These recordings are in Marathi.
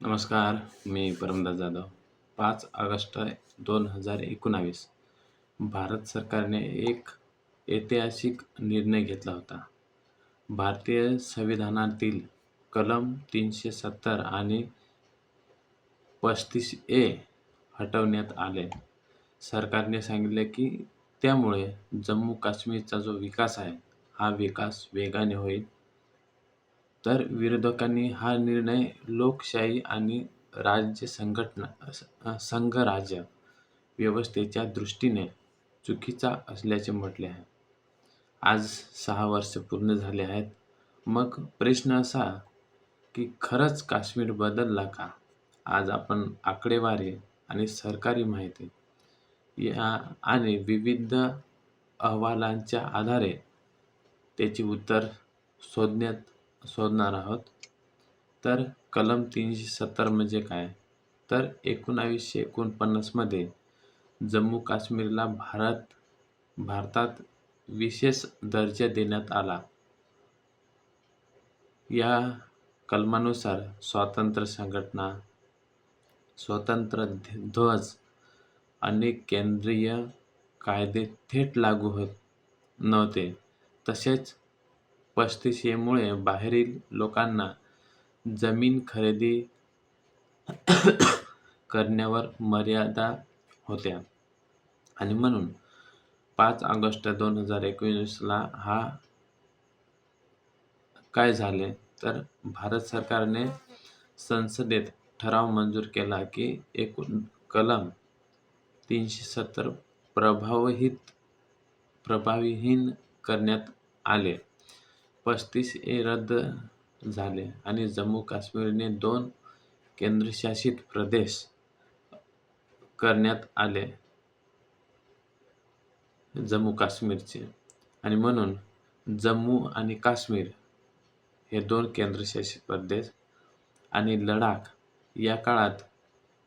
नमस्कार, मी परमदास जाधव. 5 ऑगस्ट 2019 भारत सरकारने एक ऐतिहासिक निर्णय घेतला होता. भारतीय संविधानातील कलम 370 आणि 35 ए हटवण्यात आले. सरकारने सांगितले की त्यामुळे जम्मू-काश्मीरचा जो विकास आहे, हा विकास वेगाने होईल. तर विरोधकांनी हा निर्णय लोकशाही आणि संघराज्य व्यवस्थेच्या दृष्टीने चुकीचा असल्याचे म्हटले आहे. आज 6 वर्ष पूर्ण झाले आहेत. मग प्रश्न असा की खरंच काश्मीर बदलला का? आज आपण आकडेवारी आणि सरकारी माहिती या आणि विविध अहवालांच्या आधारे त्याची उत्तर शोधणार आहोत. तर कलम 370 म्हणजे काय? तर 1949 मध्ये जम्मू काश्मीरला भारतात विशेष दर्जा देण्यात आला. या कलमानुसार स्वातंत्र्य संघटना, स्वतंत्र ध्वज, अनेक केंद्रीय कायदे थेट लागू होत नव्हते. तसेच 35 मुळे बाहेरील लोकांना जमीन खरेदी करण्यावर मर्यादा होत्या आणि म्हणून 5 ऑगस्ट 2019 ला काय झाले तर भारत सरकारने संसदेत ठराव मंजूर केला की कलम 370 प्रभावीहीन करण्यात आले. 35 ए रद्द झाले आणि जम्मू काश्मीरने 2 केंद्रशासित प्रदेश करण्यात आले जम्मू काश्मीरचे. आणि म्हणून जम्मू आणि काश्मीर हे 2 केंद्रशासित प्रदेश आणि लडाख या काळात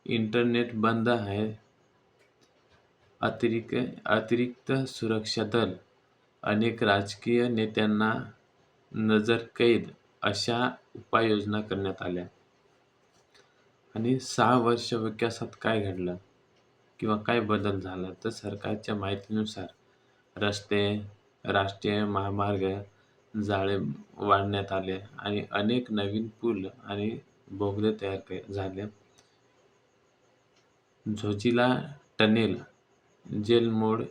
इंटरनेट बंद आहे. अतिरिक्त सुरक्षा दल, अनेक राजकीय नेत्यांना नजरकैद अशा उपाययोजना करण्यात आल्या. आणि 6 वर्ष विकासात काय घडलं किंवा काय बदल झाला तर सरकारच्या माहितीनुसार रस्ते, राष्ट्रीय महामार्ग, जाळे वाढवण्यात आले आणि अनेक नवीन पूल आणि बोगदे तयार झाले. झोजिला टनेल, जेलमोड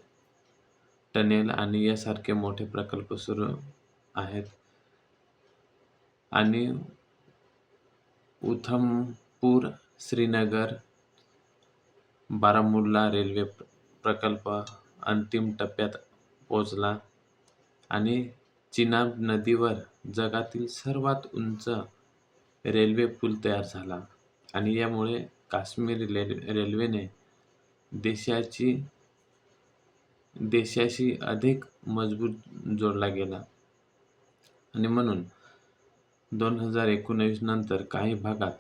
टनेल आणि यासारखे मोठे प्रकल्प सुरू आहेत. आणि उधमपूर, श्रीनगर, बारामुल्ला रेल्वे प्रकल्प अंतिम टप्प्यात पोहोचला आणि चिनाब नदीवर जगातील सर्वात उंच रेल्वे पूल तयार झाला आणि यामुळे काश्मीर रेल्वेने देशाशी अधिक मजबूत जोडला गेला. आणि म्हणून 2019 नंतर काही भागात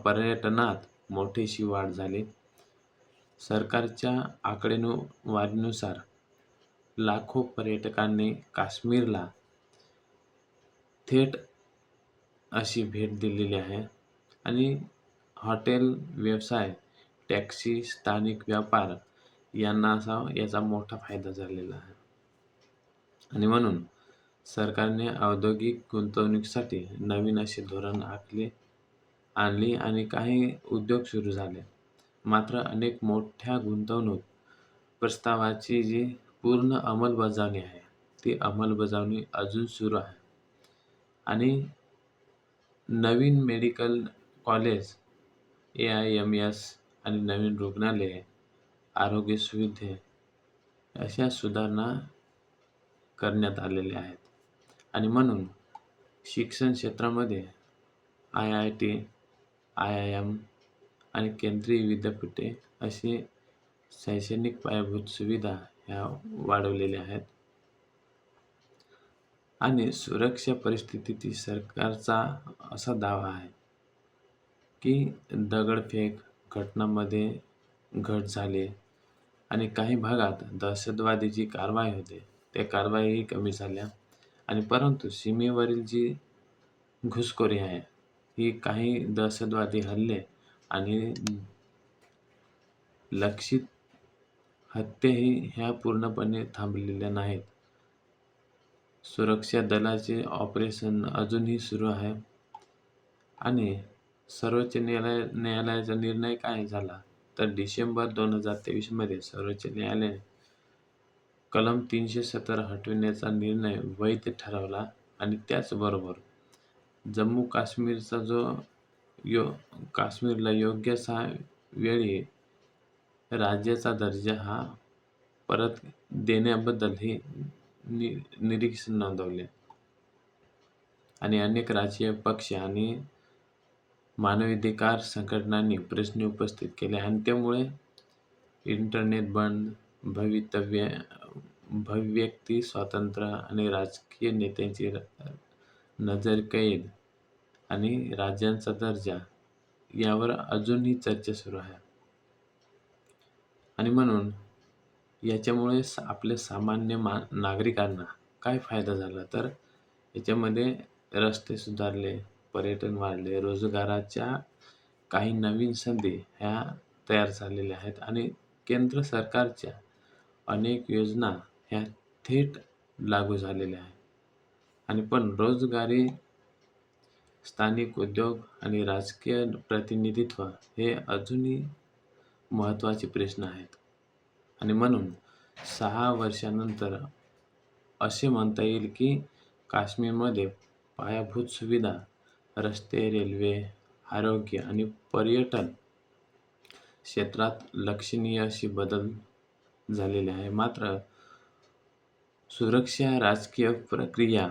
पर्यटनात मोठीशी वाढ झाली. सरकारच्या आकडेवारीनुसार लाखो पर्यटकांनी काश्मीरला थेट अशी भेट दिलेली आहे. आणि हॉटेल व्यवसाय, टॅक्सी, स्थानिक व्यापार यांना याचा मोठा फायदा झालेला आहे. आणि म्हणून सरकारने औद्योगिक गुंतवणुकीसाठी नवीन असे धोरण आणली आणि काही उद्योग सुरू झाले. मात्र अनेक मोठ्या गुंतवणूक प्रस्तावाची जी पूर्ण अंमलबजावणी आहे, ती अंमलबजावणी अजून सुरू आहे. आणि नवीन मेडिकल कॉलेज, AIMS आणि नवीन रुग्णालये, आरोग्य सुविधे अशा सुधारणा करण्यात आलेल्या आहेत. आणि म्हणून शिक्षण क्षेत्रामध्ये IIT, IIM आणि केंद्रीय विद्यापीठे अशी शैक्षणिक पायाभूत सुविधा ह्या वाढवलेल्या आहेत. आणि सुरक्षा परिस्थितीत सरकारचा असा दावा आहे की दगडफेक घटनांमध्ये घट झाली आणि काही भागात दहशतवादी कारवाई होते, त्या कारवाईही कमी झाल्या. आणि परंतु सीमेवरील जी घुसखोरी आहे. ही काही दहशतवादी हल्ले आणि लक्षित हत्येही ह्या पूर्णपणे थांबलेल्या नाहीत. सुरक्षा दलाचे ऑपरेशन अजूनही सुरू आहे आणि सर्वोच्च न्यायालयाचा निर्णय काय झाला तर डिसेंबर 2023 मध्ये सर्वोच्च न्यायालयाने कलम 370 हटविण्याचा निर्णय वैध ठरवला आणि त्याचबरोबर जम्मू काश्मीरचा काश्मीरला योग्य वेळी राज्याचा दर्जा हा परत देण्याबद्दलही निरीक्षण नोंदवले. आणि अनेक राजकीय पक्ष आणि मानवाधिकार संघटनांनी प्रश्न उपस्थित केले आणि त्यामुळे इंटरनेट बंद, अभिव्यक्ती स्वातंत्र्य आणि राजकीय नेत्यांची नजरकैद आणि राज्यांचा दर्जा यावर अजूनही चर्चा सुरू आहे. आणि म्हणून याच्यामुळे आपल्या सामान्य नागरिकांना काय फायदा झाला तर याच्यामध्ये रस्ते सुधारले, पर्यटन वाढले, रोजगाराच्या काही नवीन संधी ह्या तयार झालेल्या आहेत आणि केंद्र सरकारच्या अनेक योजना ह्या थेट लागू झालेल्या आहेत. आणि पण रोजगारी, स्थानिक उद्योग आणि राजकीय प्रतिनिधित्व हे अजूनही महत्त्वाचे प्रश्न आहेत. आणि म्हणून 6 वर्षांनंतर असे म्हणता येईल की काश्मीरमध्ये पायाभूत सुविधा, रस्ते, रेल्वे, आरोग्य आणि पर्यटन क्षेत्रात लक्षणीय असे बदल झालेले आहे. मात्र सुरक्षा, राजकीय प्रक्रिया,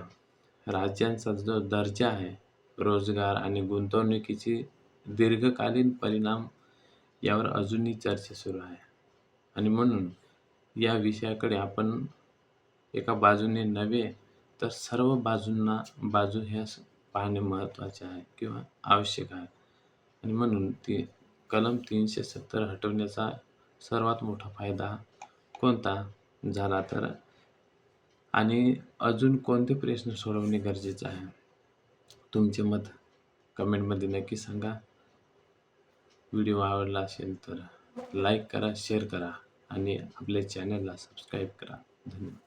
राज्यांचा जो दर्जा आहे, रोजगार आणि गुंतवणुकीची दीर्घकालीन परिणाम यावर अजूनही चर्चा सुरू आहे. आणि म्हणून या विषयाकडे आपण एका बाजूने नव्हे तर सर्व बाजू ह्या पाहणे महत्त्वाचे आहे किंवा आवश्यक आहे. आणि म्हणून कलम 370 हटवण्याचा सर्वात मोठा फायदा कोणता झाला तर आणि अजून कोणते प्रश्न सोडवणे गरजेचे आहे? तुमचे मत कमेंटमध्ये नक्की सांगा. व्हिडिओ आवडला असेल तर लाईक करा, शेअर करा आणि आपल्या चॅनलला सबस्क्राईब करा. धन्यवाद.